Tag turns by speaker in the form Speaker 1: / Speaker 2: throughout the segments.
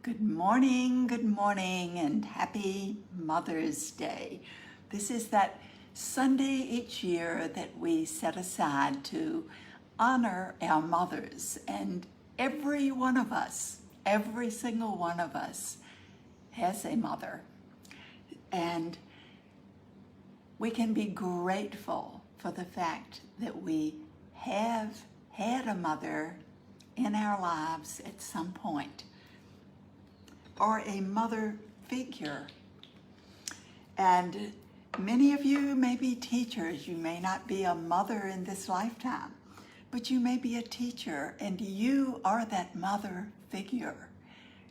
Speaker 1: Good morning, and happy Mother's Day. This is that Sunday each year that we set aside to honor our mothers, and every one of us, every single one of us has a mother, and we can be grateful for the fact that we have had a mother in our lives at some point, or a mother figure. And many of you may be teachers. You may not be a mother in this lifetime, but you may be a teacher, and you are that mother figure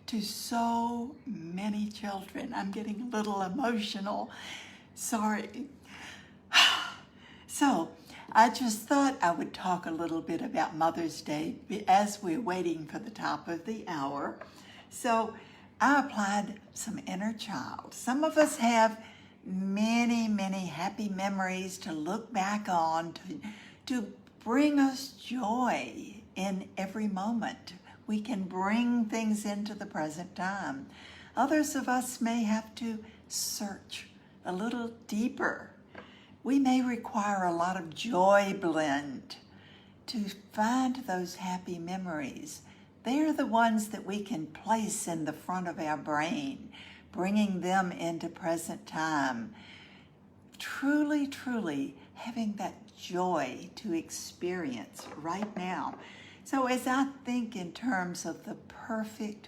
Speaker 1: to so many children. I'm getting a little emotional. Sorry. So I just thought I would talk a little bit about Mother's Day as we're waiting for the top of the hour. So I applied some inner child. Some of us have many, many happy memories to look back on, to bring us joy in every moment. We can bring things into the present time. Others of us may have to search a little deeper. We may require a lot of joy blend to find those happy memories. They're the ones that we can place in the front of our brain, bringing them into present time. Truly, truly having that joy to experience right now. So as I think in terms of the perfect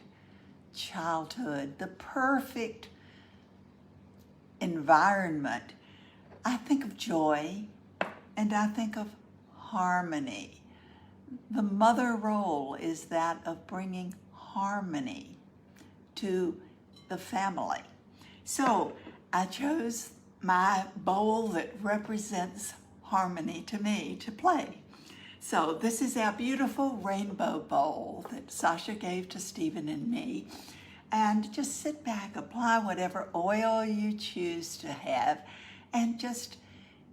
Speaker 1: childhood, the perfect environment, I think of joy and I think of harmony. The mother role is that of bringing harmony to the family. So I chose my bowl that represents harmony to me to play. So this is our beautiful rainbow bowl that Sasha gave to Stephen and me. And just sit back, apply whatever oil you choose to have, and just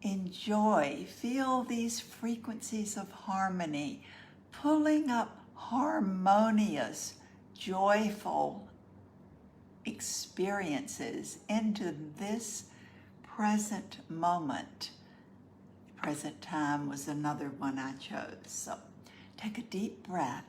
Speaker 1: enjoy, feel these frequencies of harmony, pulling up harmonious, joyful experiences into this present moment. Present time was another one I chose. So take a deep breath.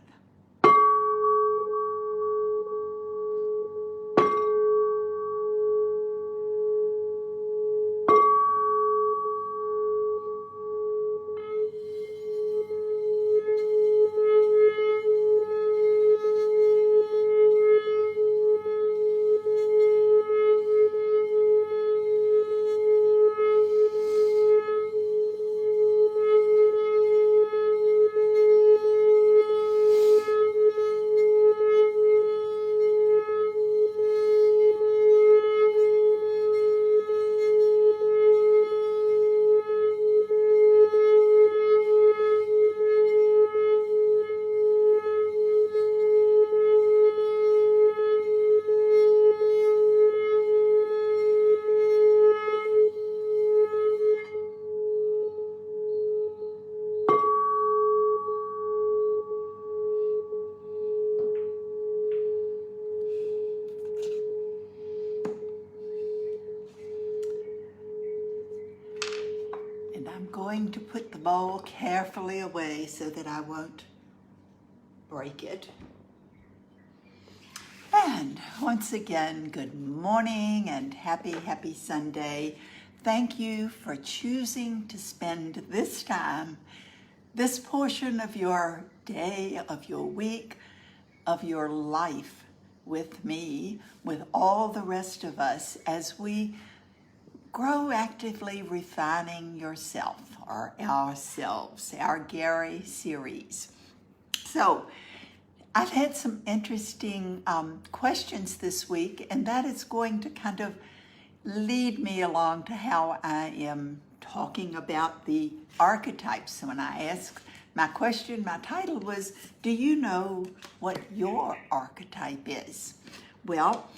Speaker 1: Going to put the bowl carefully away so that I won't break it. And once again, good morning and happy Sunday. Thank you for choosing to spend this time, this portion of your day, of your week, of your life with me, with all the rest of us as we grow actively refining yourself, or ourselves, our Gary series. So I've had some interesting questions this week, and that is going to kind of lead me along to how I am talking about the archetypes. When I asked my question, my title was, do you know what your archetype is? Well,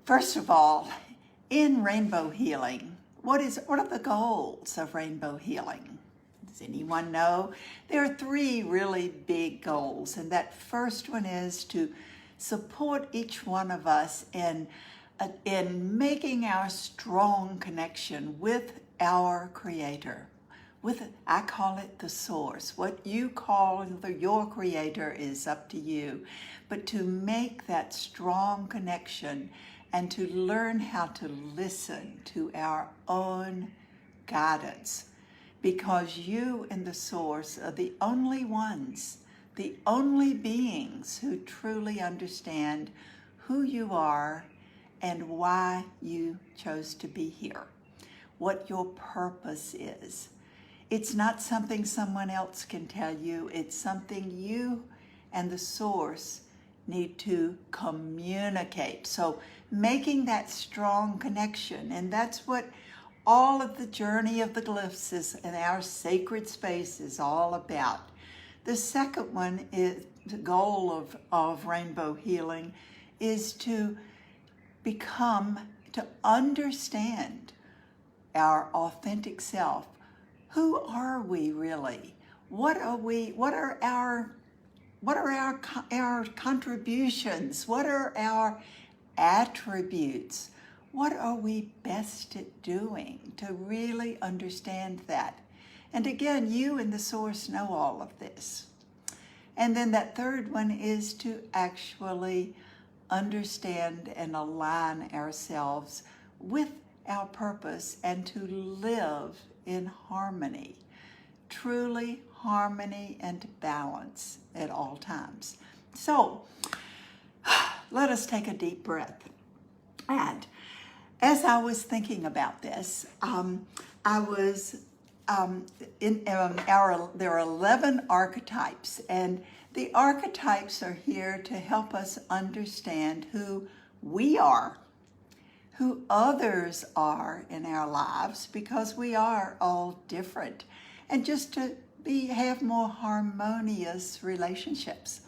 Speaker 1: first of all, in rainbow healing, what are the goals of rainbow healing? Does anyone know? There are three really big goals, and that first one is to support each one of us in making our strong connection with our Creator. I call it the source. What you call your Creator is up to you. But to make that strong connection and to learn how to listen to our own guidance, because you and the source are the only ones, the only beings who truly understand who you are and why you chose to be here, what your purpose is. It's not something someone else can tell you. It's something you and the source need to communicate. So making that strong connection, and that's what all of the journey of the glyphs is, and our sacred space is all about. The second one is the goal of rainbow healing is to understand our authentic self. Who are we really? What are we? What are our contributions? What are our attributes? What are we best at doing to really understand that? And again, you and the source know all of this. And then that third one is to actually understand and align ourselves with our purpose and to live in harmony, truly harmony and balance at all times. So let us take a deep breath. And as I was thinking about this, there are 11 archetypes, and the archetypes are here to help us understand who we are, who others are in our lives, because we are all different, and just to have more harmonious relationships.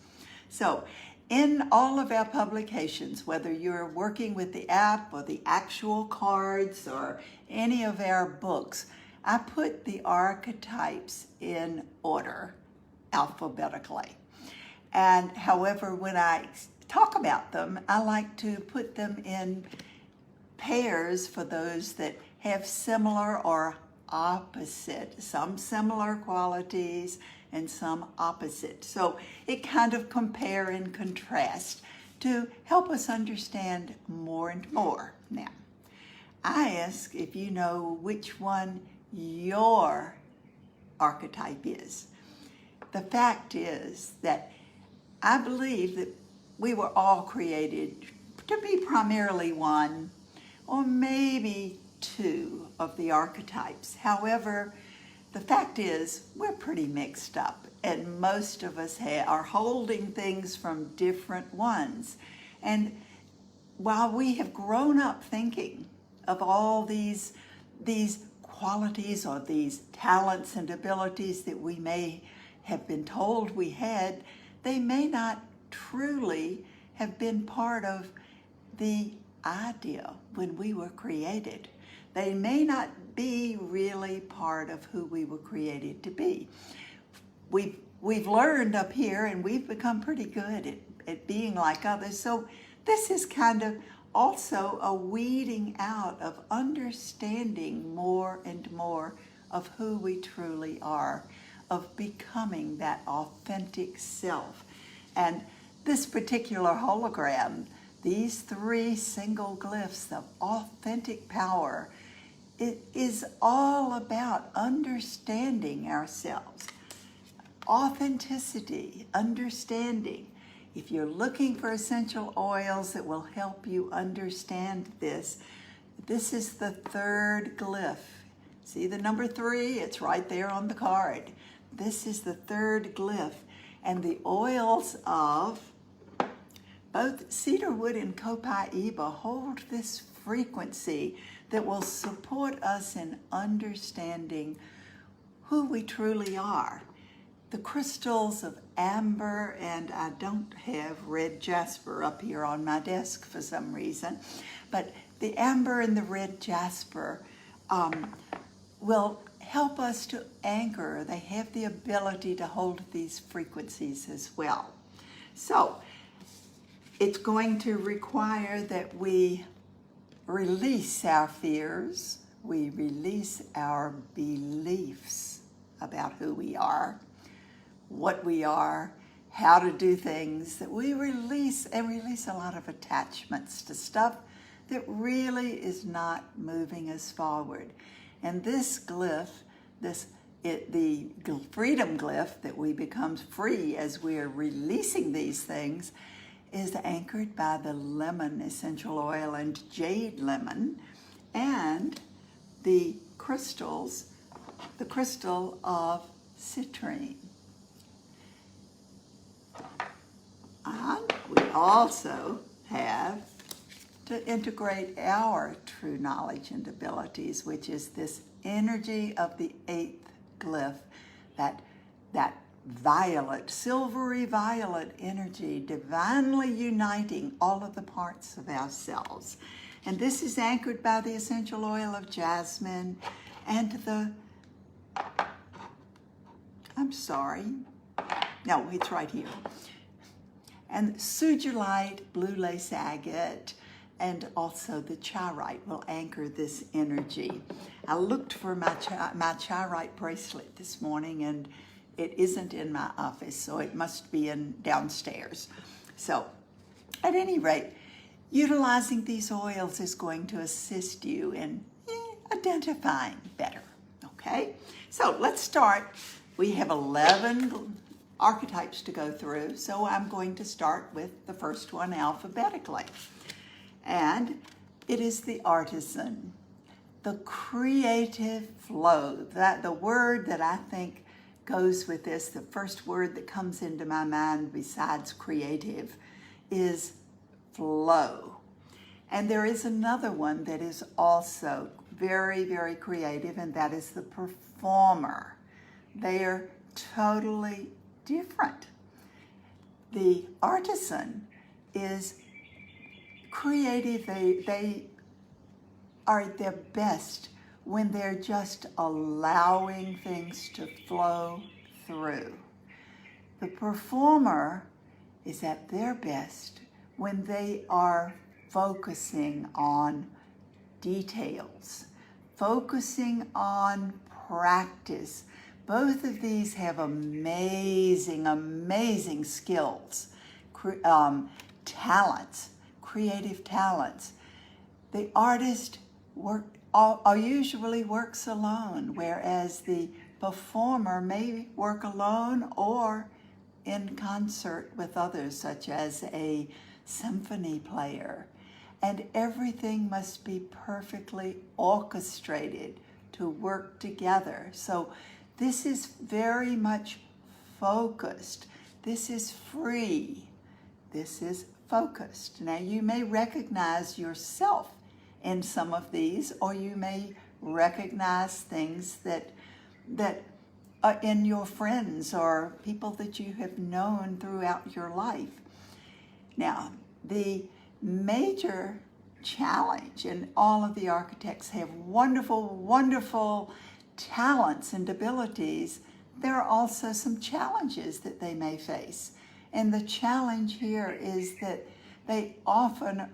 Speaker 1: So in all of our publications, whether you're working with the app or the actual cards or any of our books, I put the archetypes in order alphabetically. And however, when I talk about them, I like to put them in pairs for those that have similar or opposite, some similar qualities and some opposite. So it kind of compare and contrast to help us understand more and more. Now, I ask if you know which one your archetype is. The fact is that I believe that we were all created to be primarily one or maybe two of the archetypes. However, the fact is we're pretty mixed up, and most of us are holding things from different ones. And while we have grown up thinking of all these qualities or these talents and abilities that we may have been told we had, they may not truly have been part of the idea when we were created. They may not be really part of who we were created to be. We've learned up here, and we've become pretty good at being like others. So this is kind of also a weeding out of understanding more and more of who we truly are, of becoming that authentic self. And this particular hologram, these 3 single glyphs of authentic power, it is all about understanding ourselves. Authenticity, understanding. If you're looking for essential oils that will help you understand this, this is the 3rd glyph. See the number 3? It's right there on the card. This is the 3rd glyph. And the oils of both cedarwood and copaiba hold this frequency that will support us in understanding who we truly are. The crystals of amber, and I don't have red jasper up here on my desk for some reason, but the amber and the red jasper will help us to anchor. They have the ability to hold these frequencies as well. So it's going to require that we release our fears, we release our beliefs about who we are, what we are, how to do things, that we release a lot of attachments to stuff that really is not moving us forward. And this glyph, the freedom glyph, that we become free as we are releasing these things, is anchored by the lemon essential oil and jade lemon, and the crystals, the crystal of citrine. And we also have to integrate our true knowledge and abilities, which is this energy of the 8th glyph, that violet, silvery violet energy, divinely uniting all of the parts of ourselves. And this is anchored by the essential oil of jasmine and it's right here. And sujolite, blue lace agate, and also the charoite will anchor this energy. I looked for my charoite bracelet this morning, and it isn't in my office, so it must be downstairs. So, at any rate, utilizing these oils is going to assist you in identifying better, okay? So, let's start. We have 11 archetypes to go through, so I'm going to start with the first one alphabetically. And it is the artisan, the creative flow. The word that I think goes with this, the first word that comes into my mind besides creative, is flow. And there is another one that is also very, very creative, and that is the performer. They are totally different. The artisan is creative. They are their best when they're just allowing things to flow through. The performer is at their best when they are focusing on details, focusing on practice. Both of these have amazing, amazing skills, talents, creative talents. The artist usually works alone, whereas the performer may work alone or in concert with others, such as a symphony player. And everything must be perfectly orchestrated to work together. So this is very much focused. This is free. This is focused. Now, you may recognize yourself in some of these, or you may recognize things that are in your friends or people that you have known throughout your life. Now, the major challenge, and all of the architects have wonderful, wonderful talents and abilities, there are also some challenges that they may face. And the challenge here is that they often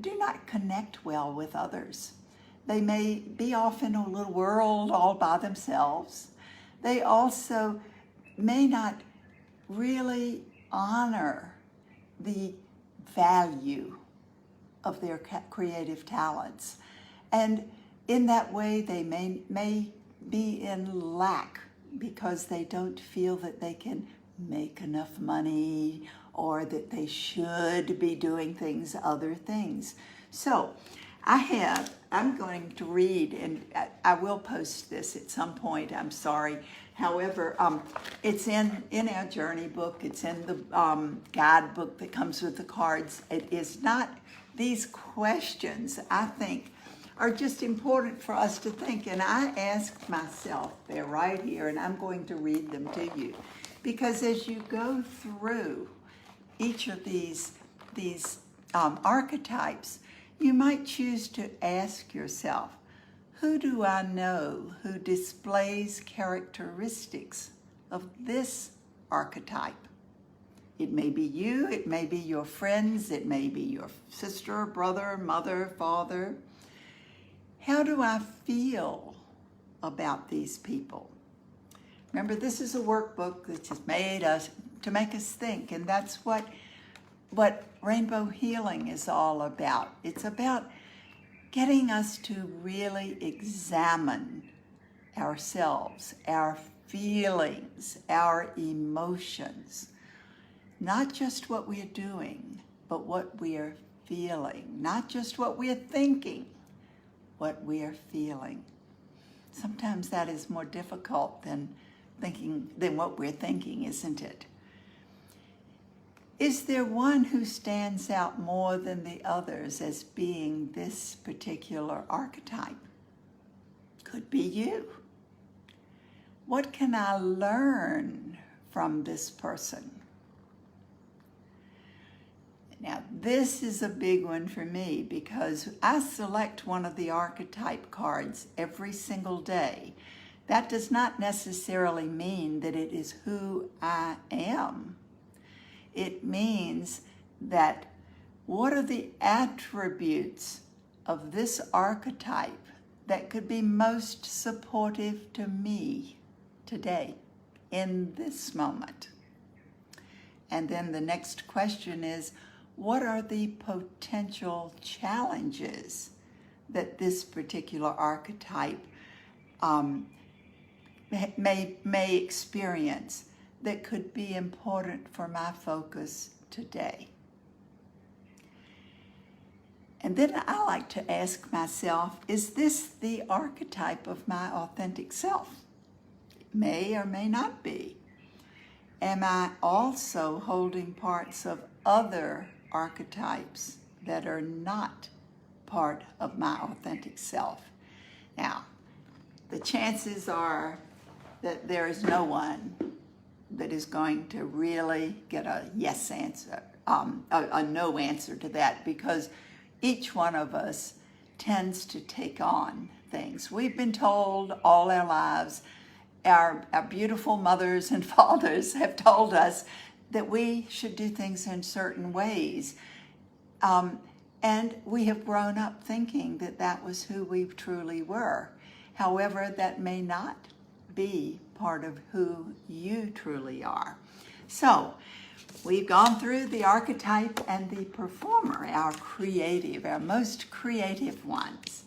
Speaker 1: do not connect well with others. They may be off in a little world all by themselves. They also may not really honor the value of their creative talents. And in that way, they may be in lack because they don't feel that they can make enough money or that they should be doing other things. So I'm going to read, and I will post this at some point, I'm sorry. However, it's in our journey book, it's in the guidebook that comes with the cards. It is not, these questions, I think, are just important for us to think. And I asked myself, they're right here, and I'm going to read them to you. Because as you go through each of these archetypes, you might choose to ask yourself, who do I know who displays characteristics of this archetype? It may be you, it may be your friends, it may be your sister, brother, mother, father. How do I feel about these people? Remember, this is a workbook that has made us to make us think, and that's what rainbow healing is all about. It's about getting us to really examine ourselves, our feelings, our emotions, not just what we're doing, but what we're feeling, not just what we're thinking, what we're feeling. Sometimes that is more difficult than what we're thinking, isn't it? Is there one who stands out more than the others as being this particular archetype? Could be you. What can I learn from this person? Now, this is a big one for me because I select one of the archetype cards every single day. That does not necessarily mean that it is who I am. It means that what are the attributes of this archetype that could be most supportive to me today, in this moment? And then the next question is, what are the potential challenges that this particular archetype may experience that could be important for my focus today? And then I like to ask myself, is this the archetype of my authentic self? It may or may not be. Am I also holding parts of other archetypes that are not part of my authentic self? Now, the chances are that there is no one that is going to really get a yes answer, a no answer to that, because each one of us tends to take on things. We've been told all our lives, our beautiful mothers and fathers have told us that we should do things in certain ways. And we have grown up thinking that that was who we truly were. However, that may not be part of who you truly are. So, we've gone through the archetype and the performer, our creative, our most creative ones.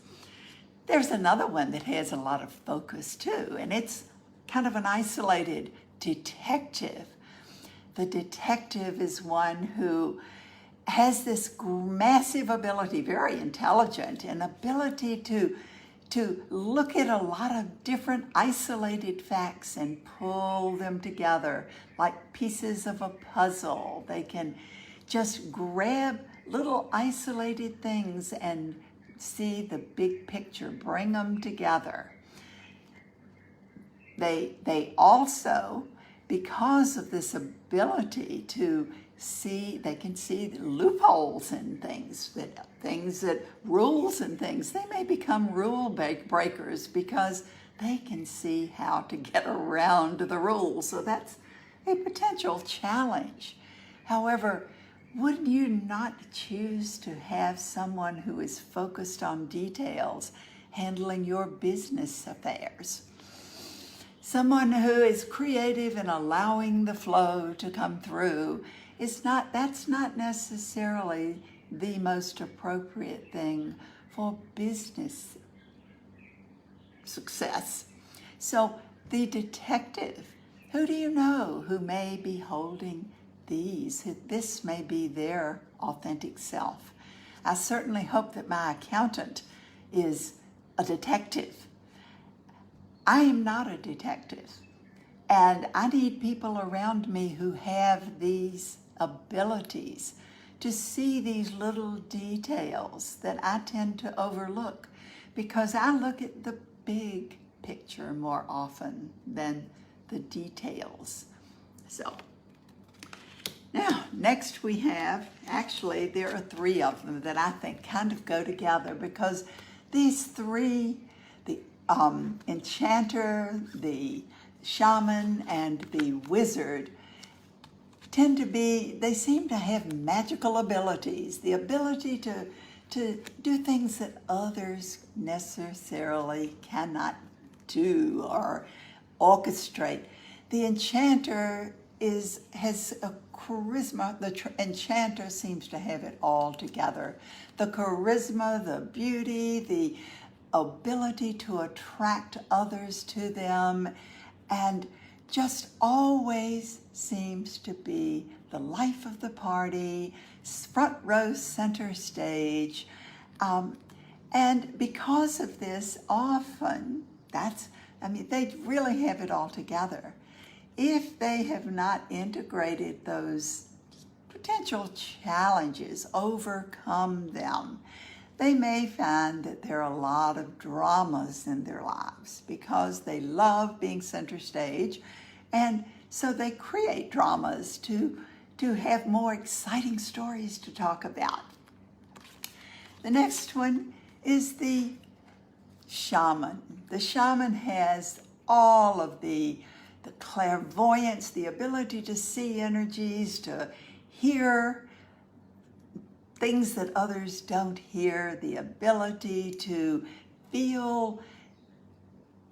Speaker 1: There's another one that has a lot of focus too, and it's kind of an isolated detective. The detective is one who has this massive ability, very intelligent, an ability to look at a lot of different isolated facts and pull them together like pieces of a puzzle. They can just grab little isolated things and see the big picture, bring them together. They also, because of this ability to see, they can see the loopholes in things that rules and things. They may become rule breakers because they can see how to get around the rules. So that's a potential challenge. However, would you not choose to have someone who is focused on details handling your business affairs? Someone who is creative and allowing the flow to come through that's not necessarily the most appropriate thing for business success. So the detective, who do you know who may be holding these? This may be their authentic self. I certainly hope that my accountant is a detective. I am not a detective, and I need people around me who have these abilities to see these little details that I tend to overlook because I look at the big picture more often than the details. So, now, next we have, actually there are three of them that I think kind of go together because these three, the enchanter, the shaman, and the wizard, they seem to have magical abilities, the ability to do things that others necessarily cannot do or orchestrate. The enchanter has a charisma. The enchanter seems to have it all together. The charisma, the beauty, the ability to attract others to them, and just always seems to be the life of the party, front row, center stage. And because of this, often, they really have it all together. If they have not integrated those potential challenges, overcome them, they may find that there are a lot of dramas in their lives because they love being center stage, and so they create dramas to have more exciting stories to talk about. The next one is the shaman. The shaman has all of the clairvoyance, the ability to see energies, to hear things that others don't hear, the ability to feel,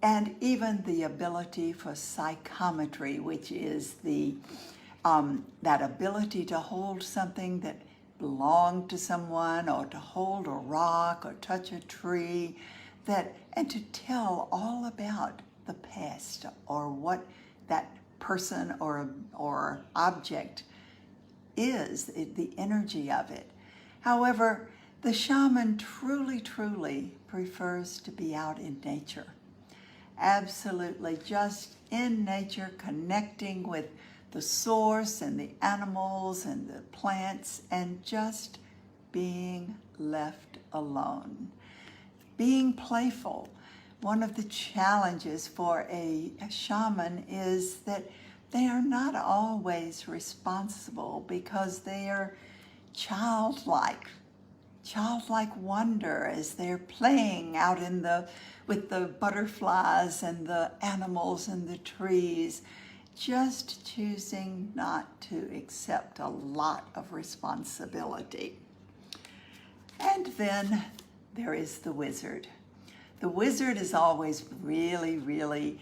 Speaker 1: and even the ability for psychometry, which is that ability to hold something that belonged to someone, or to hold a rock or touch a tree, and to tell all about the past or what that person or object is, the energy of it. However, the shaman truly prefers to be out in nature. Absolutely, just in nature, connecting with the source and the animals and the plants, and just being left alone. Being playful. One of the challenges for a shaman is that they are not always responsible because they are childlike wonder as they're playing out with the butterflies and the animals and the trees, just choosing not to accept a lot of responsibility. And then there is the wizard. The wizard is always really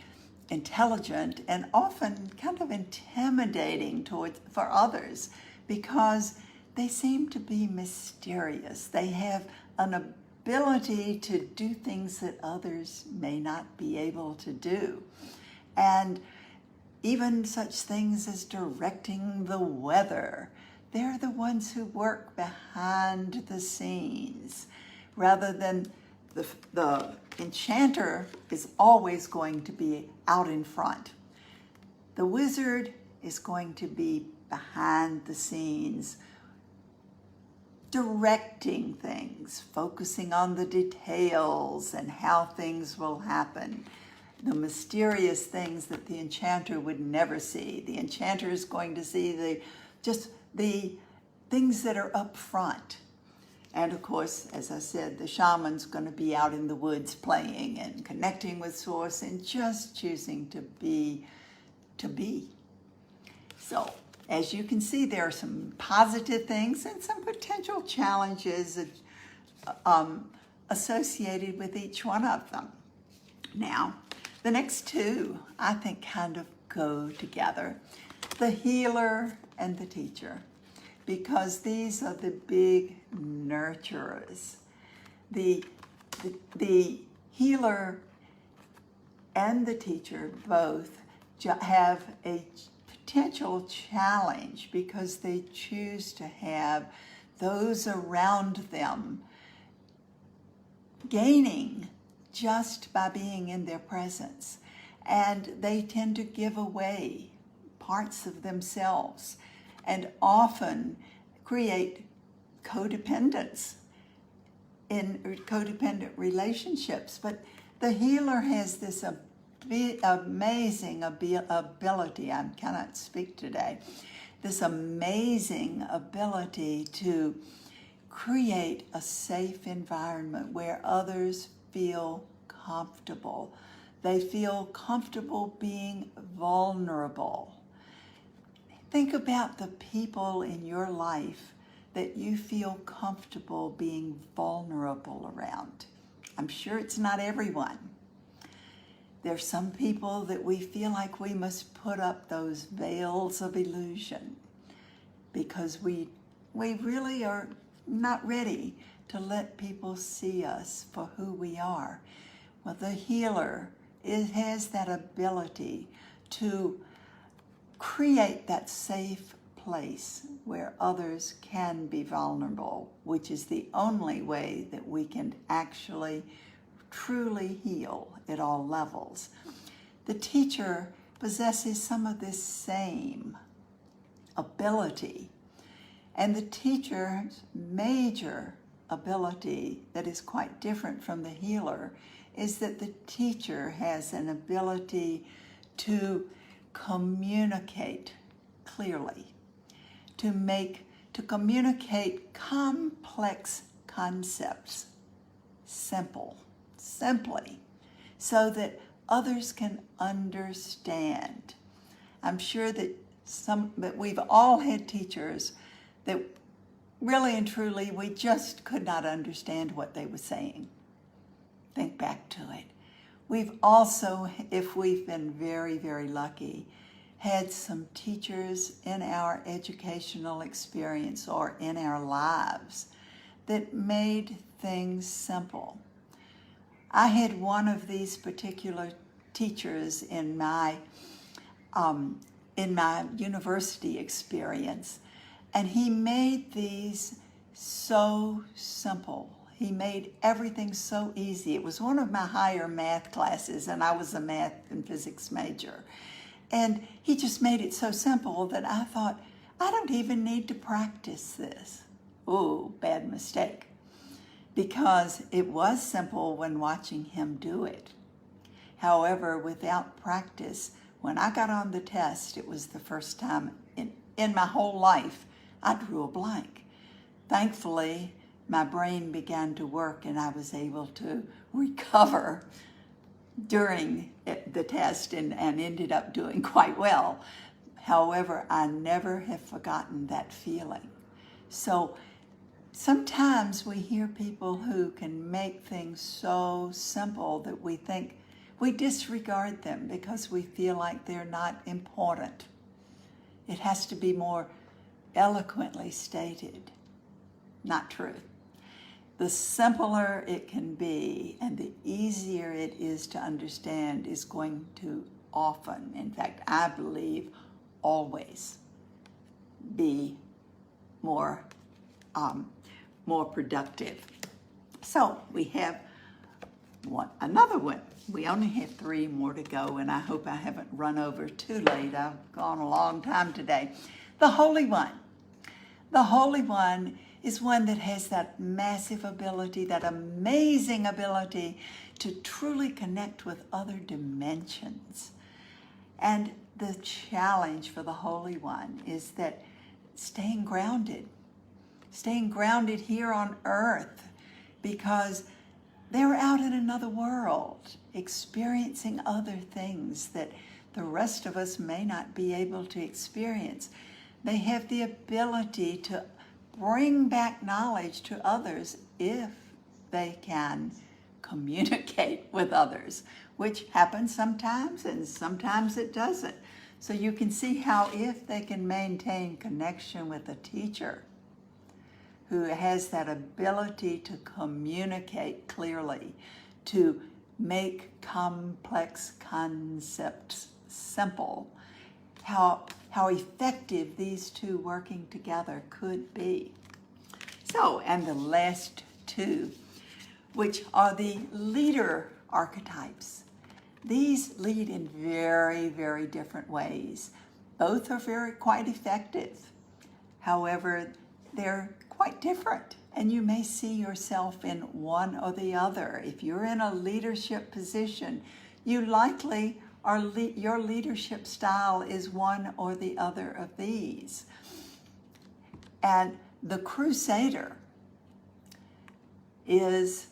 Speaker 1: intelligent and often kind of intimidating for others because they seem to be mysterious. They have an ability to do things that others may not be able to do. And even such things as directing the weather. They're the ones who work behind the scenes, rather than the enchanter is always going to be out in front. The wizard is going to be behind the scenes, directing things, focusing on the details and how things will happen. The mysterious things that the enchanter would never see. The enchanter is going to see the things that are up front. And of course, as I said, the shaman's going to be out in the woods playing and connecting with source and just choosing to be. So, as you can see, there are some positive things and some potential challenges associated with each one of them. Now, the next two, I think, kind of go together. The healer and the teacher, because these are the big nurturers. The healer and the teacher both have a potential challenge because they choose to have those around them gaining just by being in their presence. And they tend to give away parts of themselves and often create codependence in codependent relationships. But the healer has this amazing ability, I cannot speak today, this amazing ability to create a safe environment where others feel comfortable. They feel comfortable being vulnerable. Think about the people in your life that you feel comfortable being vulnerable around. I'm sure it's not everyone. There's some people that we feel like we must put up those veils of illusion because we really are not ready to let people see us for who we are. Well, the healer has that ability to create that safe place where others can be vulnerable, which is the only way that we can actually truly heal at all levels. The teacher possesses some of this same ability, and the teacher's major ability that is quite different from the healer is that the teacher has an ability to communicate clearly, to communicate complex concepts simply, so that others can understand. I'm sure that we've all had teachers that really and truly we just could not understand what they were saying. Think back to it. We've also, if we've been very, very lucky, had some teachers in our educational experience or in our lives that made things simple. I had one of these particular teachers in my university experience, and he made these so simple. He made everything so easy. It was one of my higher math classes, and I was a math and physics major. And he just made it so simple that I thought, I don't even need to practice this. Ooh, bad mistake. Because it was simple when watching him do it. However, without practice, when I got on the test, it was the first time in my whole life I drew a blank. Thankfully, my brain began to work and I was able to recover during the test and ended up doing quite well. However, I never have forgotten that feeling. So sometimes we hear people who can make things so simple that we think we disregard them because we feel like they're not important. It has to be more eloquently stated. Not true. The simpler it can be and the easier it is to understand is going to often, in fact, I believe, always be more productive. So we have another one. We only have 3 more to go, and I hope I haven't run over too late. I've gone a long time today. The Holy One. The Holy One is one that has that massive ability, that amazing ability to truly connect with other dimensions. And the challenge for the Holy One is that staying grounded here on earth, because they're out in another world experiencing other things that the rest of us may not be able to experience. They have the ability to bring back knowledge to others if they can communicate with others, which happens sometimes and sometimes it doesn't. So you can see how if they can maintain connection with a teacher who has that ability to communicate clearly, to make complex concepts simple, how effective these two working together could be. So, and the last 2, which are the leader archetypes. These lead in very, very different ways. Both are quite effective. However, they're quite different, and you may see yourself in one or the other. If you're in a leadership position, you likely your leadership style is one or the other of these. And the crusader is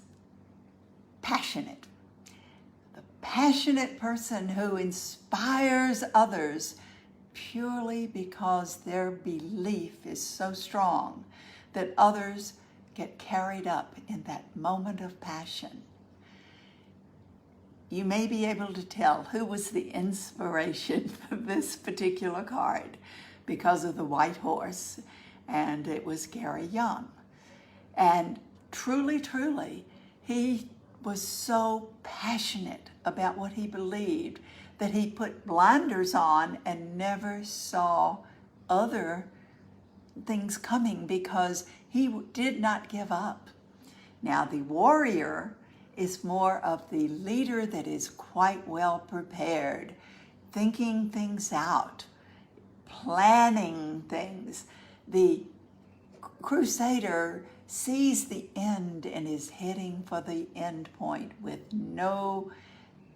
Speaker 1: passionate. The passionate person who inspires others purely because their belief is so strong that others get carried up in that moment of passion. You may be able to tell who was the inspiration for this particular card because of the white horse, and it was Gary Young. And truly, truly, he was so passionate about what he believed that he put blinders on and never saw other things coming because he did not give up. Now, the warrior is more of the leader that is quite well prepared, thinking things out, planning things. The crusader sees the end and is heading for the end point with no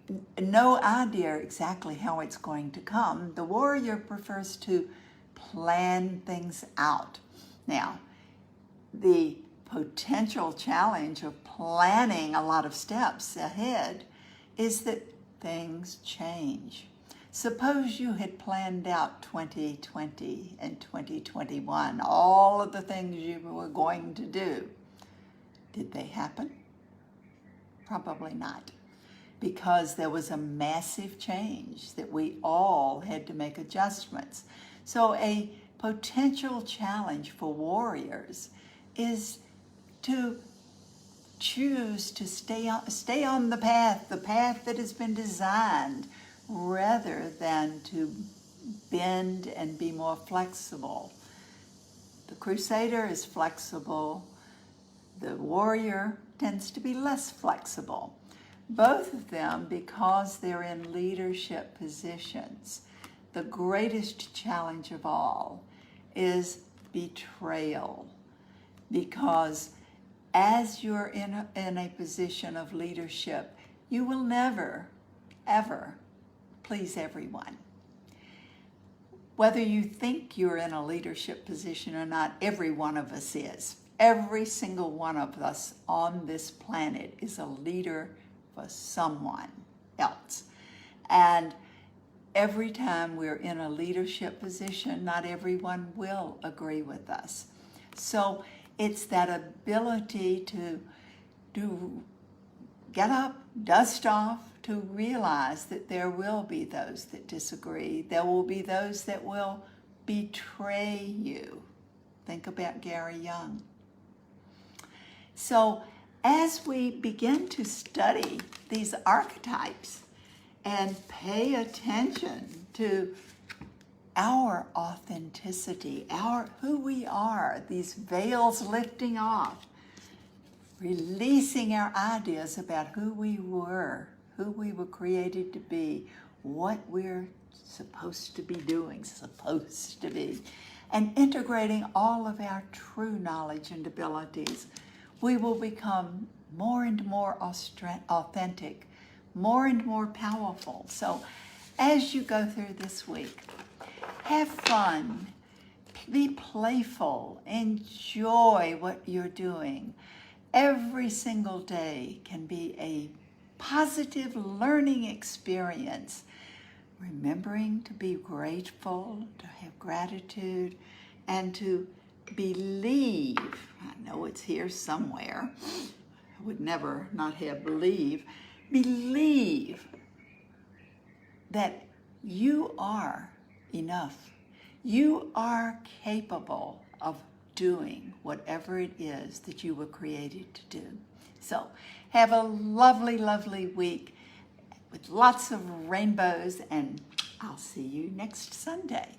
Speaker 1: idea exactly how it's going to come. The warrior prefers to plan things out. Now, the potential challenge of planning a lot of steps ahead is that things change. Suppose you had planned out 2020 and 2021, all of the things you were going to do. Did they happen? Probably not, because there was a massive change that we all had to make adjustments. So a potential challenge for warriors is to choose to stay on the path that has been designed, rather than to bend and be more flexible. The crusader is flexible. The warrior tends to be less flexible. Both of them, because they're in leadership positions, the greatest challenge of all is betrayal. Because as you're in a position of leadership, you will never, ever please everyone. Whether you think you're in a leadership position or not, every one of us is. Every single one of us on this planet is a leader for someone else. And every time we're in a leadership position, not everyone will agree with us. So it's that ability to get up, dust off, to realize that there will be those that disagree. There will be those that will betray you. Think about Gary Young. So as we begin to study these archetypes and pay attention to our authenticity, who we are, these veils lifting off, releasing our ideas about who we were created to be, what we're supposed to be doing, and integrating all of our true knowledge and abilities, we will become more and more authentic, more and more powerful. So as you go through this week, have fun, be playful, enjoy what you're doing. Every single day can be a positive learning experience. Remembering to be grateful, to have gratitude, and to believe. I know it's here somewhere. I would never not have believe. Believe that you are enough. You are capable of doing whatever it is that you were created to do. So have a lovely, lovely week with lots of rainbows, and I'll see you next Sunday.